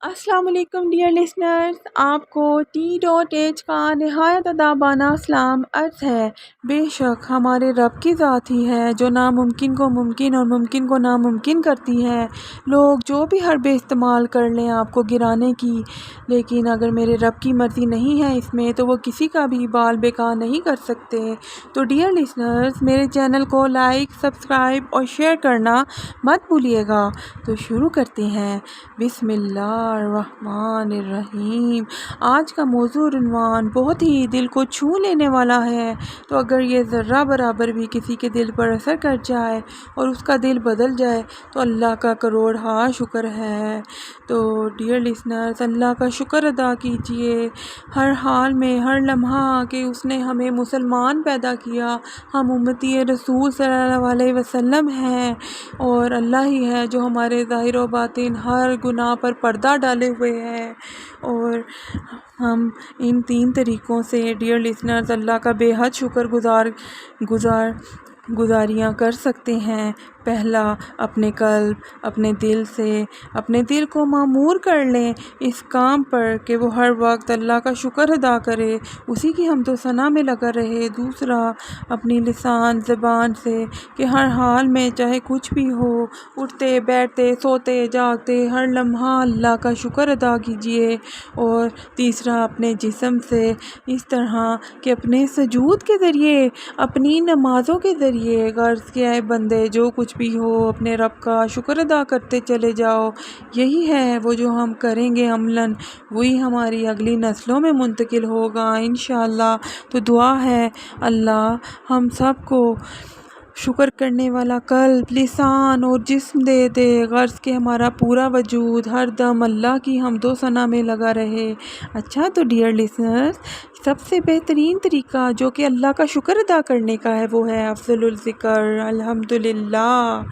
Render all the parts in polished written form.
السلام علیکم dear listeners, آپ کو T.H کا نہایت ادابانہ سلام عرض ہے۔ بے شک ہمارے رب کی ذات ہی ہے جو ناممکن کو ممکن اور ممکن کو ناممکن کرتی ہے۔ لوگ جو بھی حربے استعمال کر لیں آپ کو گرانے کی، لیکن اگر میرے رب کی مرضی نہیں ہے اس میں تو وہ کسی کا بھی بال بیکار نہیں کر سکتے۔ تو ڈیئر لسنرز، میرے چینل کو لائک، سبسکرائب اور شیئر کرنا مت بھولیے گا۔ تو شروع کرتے ہیں۔ بسم اللہ الرحمن الرحیم۔ آج کا موضوع عنوان بہت ہی دل کو چھو لینے والا ہے۔ تو اگر یہ ذرہ برابر بھی کسی کے دل پر اثر کر جائے اور اس کا دل بدل جائے تو اللہ کا کروڑ ہاں شکر ہے۔ تو ڈیئر لسنرز، اللہ کا شکر ادا کیجئے ہر حال میں، ہر لمحہ، کہ اس نے ہمیں مسلمان پیدا کیا۔ ہم امتی رسول صلی اللہ علیہ وسلم ہیں اور اللہ ہی ہے جو ہمارے ظاہر و باطن ہر گناہ پر پردہ ڈالے ہوئے ہے، اور ہم ان 3 طریقوں سے ڈیئر لسنرز اللہ کا بے حد شکر گزاریاں کر سکتے ہیں۔ پہلا، اپنے قلب، اپنے دل سے اپنے دل کو معمور کر لیں اس کام پر کہ وہ ہر وقت اللہ کا شکر ادا کرے، اسی کی حمد و ثنا میں لگا رہے۔ دوسرا، اپنی لسان زبان سے کہ ہر حال میں چاہے کچھ بھی ہو، اٹھتے بیٹھتے سوتے جاگتے ہر لمحہ اللہ کا شکر ادا کیجیے۔ اور تیسرا، اپنے جسم سے اس طرح کہ اپنے سجود کے ذریعے، اپنی نمازوں کے ذریعے غرض کہ اے بندے جو کچھ بھی ہو اپنے رب کا شکر ادا کرتے چلے جاؤ۔ یہی ہے وہ جو ہم کریں گے عملاً، وہی ہماری اگلی نسلوں میں منتقل ہوگا انشاءاللہ۔ تو دعا ہے اللہ ہم سب کو شکر کرنے والا قلب، لسان اور جسم دے غرض کہ ہمارا پورا وجود ہر دم اللہ کی حمد و ثنا میں لگا رہے۔ اچھا، تو ڈیئر لسنرز، سب سے بہترین طریقہ جو کہ اللہ کا شکر ادا کرنے کا ہے وہ ہے افضل الذکر الحمدللہ۔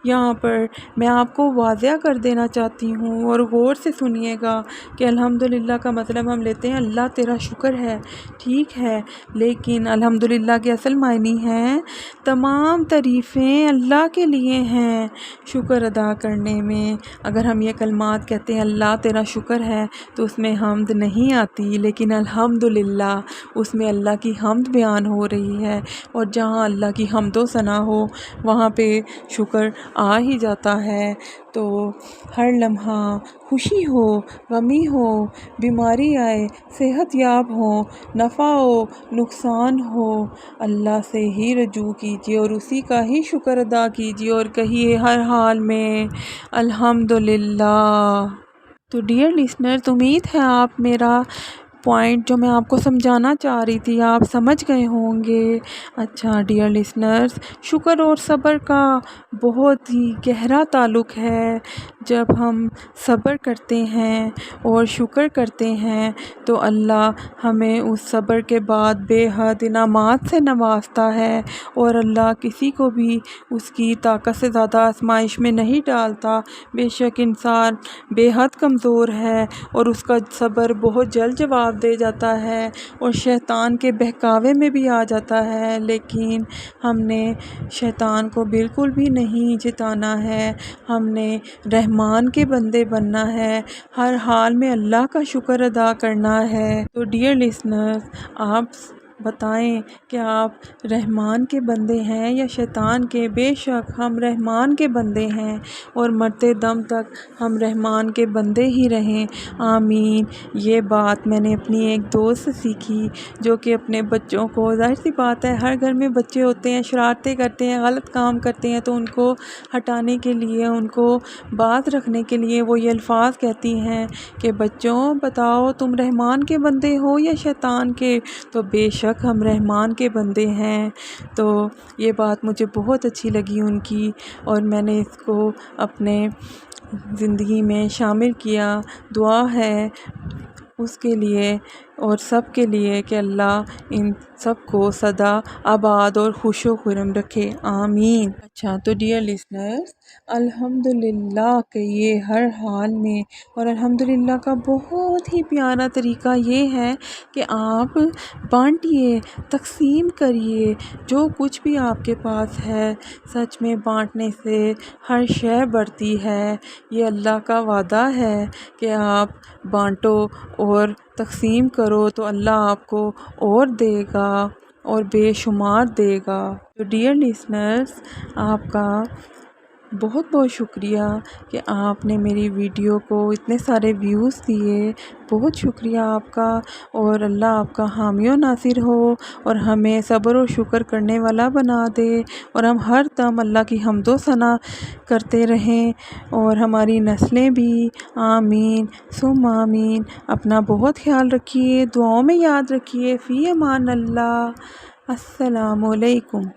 یہاں پر میں آپ کو واضح کر دینا چاہتی ہوں اور غور سے سنیے گا کہ الحمدللہ کا مطلب ہم لیتے ہیں اللہ تیرا شکر ہے، ٹھیک ہے، لیکن الحمدللہ کے اصل معنی ہیں تمام تعریفیں اللہ کے لیے ہیں۔ شکر ادا کرنے میں اگر ہم یہ کلمات کہتے ہیں اللہ تیرا شکر ہے تو اس میں حمد نہیں آتی، لیکن الحمدللہ اس میں اللہ کی حمد بیان ہو رہی ہے، اور جہاں اللہ کی حمد و ثنا ہو وہاں پہ شکر آ ہی جاتا ہے۔ تو ہر لمحہ خوشی ہو، غمی ہو، بیماری آئے، صحت یاب ہو، نفع ہو، نقصان ہو، اللہ سے ہی رجوع کیجیے اور اسی کا ہی شکر ادا کیجیے اور کہیے ہر حال میں الحمدللہ۔ تو ڈیئر لسنرز، امید ہے آپ میرا پوائنٹ جو میں آپ کو سمجھانا چاہ رہی تھی آپ سمجھ گئے ہوں گے۔ اچھا ڈیئر لسنرز، شکر اور صبر کا بہت ہی گہرا تعلق ہے۔ جب ہم صبر کرتے ہیں اور شکر کرتے ہیں تو اللہ ہمیں اس صبر کے بعد بے حد انعامات سے نوازتا ہے، اور اللہ کسی کو بھی اس کی طاقت سے زیادہ آزمائش میں نہیں ڈالتا۔ بے شک انسان بے حد کمزور ہے اور اس کا صبر بہت جلد جواب دے جاتا ہے اور شیطان کے بہکاوے میں بھی آ جاتا ہے، لیکن ہم نے شیطان کو بالکل بھی نہیں جتانا ہے۔ ہم نے رحمان کے بندے بننا ہے، ہر حال میں اللہ کا شکر ادا کرنا ہے۔ تو ڈیئر لسنرز، آپ بتائیں کہ آپ رحمان کے بندے ہیں یا شیطان کے؟ بے شک ہم رحمان کے بندے ہیں اور مرتے دم تک ہم رحمان کے بندے ہی رہیں، آمین۔ یہ بات میں نے اپنی ایک دوست سے سیکھی جو کہ اپنے بچوں کو، ظاہر سی بات ہے ہر گھر میں بچے ہوتے ہیں، شرارتیں کرتے ہیں، غلط کام کرتے ہیں، تو ان کو ہٹانے کے لیے، ان کو باز رکھنے کے لیے وہ یہ الفاظ کہتی ہیں کہ بچوں بتاؤ تم رحمان کے بندے ہو یا شیطان کے؟ تو بے شک ہم رحمان کے بندے ہیں۔ تو یہ بات مجھے بہت اچھی لگی ان کی، اور میں نے اس کو اپنے زندگی میں شامل کیا۔ دعا ہے اس کے لیے اور سب کے لیے کہ اللہ ان سب کو سدا آباد اور خوش و خرم رکھے، آمین۔ اچھا تو ڈیئر لسنرز، الحمدللہ کہ یہ ہر حال میں، اور الحمدللہ کا بہت ہی پیارا طریقہ یہ ہے کہ آپ بانٹیے، تقسیم کریے جو کچھ بھی آپ کے پاس ہے۔ سچ میں بانٹنے سے ہر شے بڑھتی ہے، یہ اللہ کا وعدہ ہے کہ آپ بانٹو اور تقسیم کرو تو اللہ آپ کو اور دے گا اور بے شمار دے گا۔ تو ڈیئر لسنرز، آپ کا بہت بہت شکریہ کہ آپ نے میری ویڈیو کو اتنے سارے ویوز دیے، بہت شکریہ آپ کا، اور اللہ آپ کا حامی و ناصر ہو اور ہمیں صبر و شکر کرنے والا بنا دے، اور ہم ہر دم اللہ کی حمد و ثنا کرتے رہیں، اور ہماری نسلیں بھی، آمین ثم آمین۔ اپنا بہت خیال رکھیے، دعاؤں میں یاد رکھیے، فی امان اللہ، السلام علیکم۔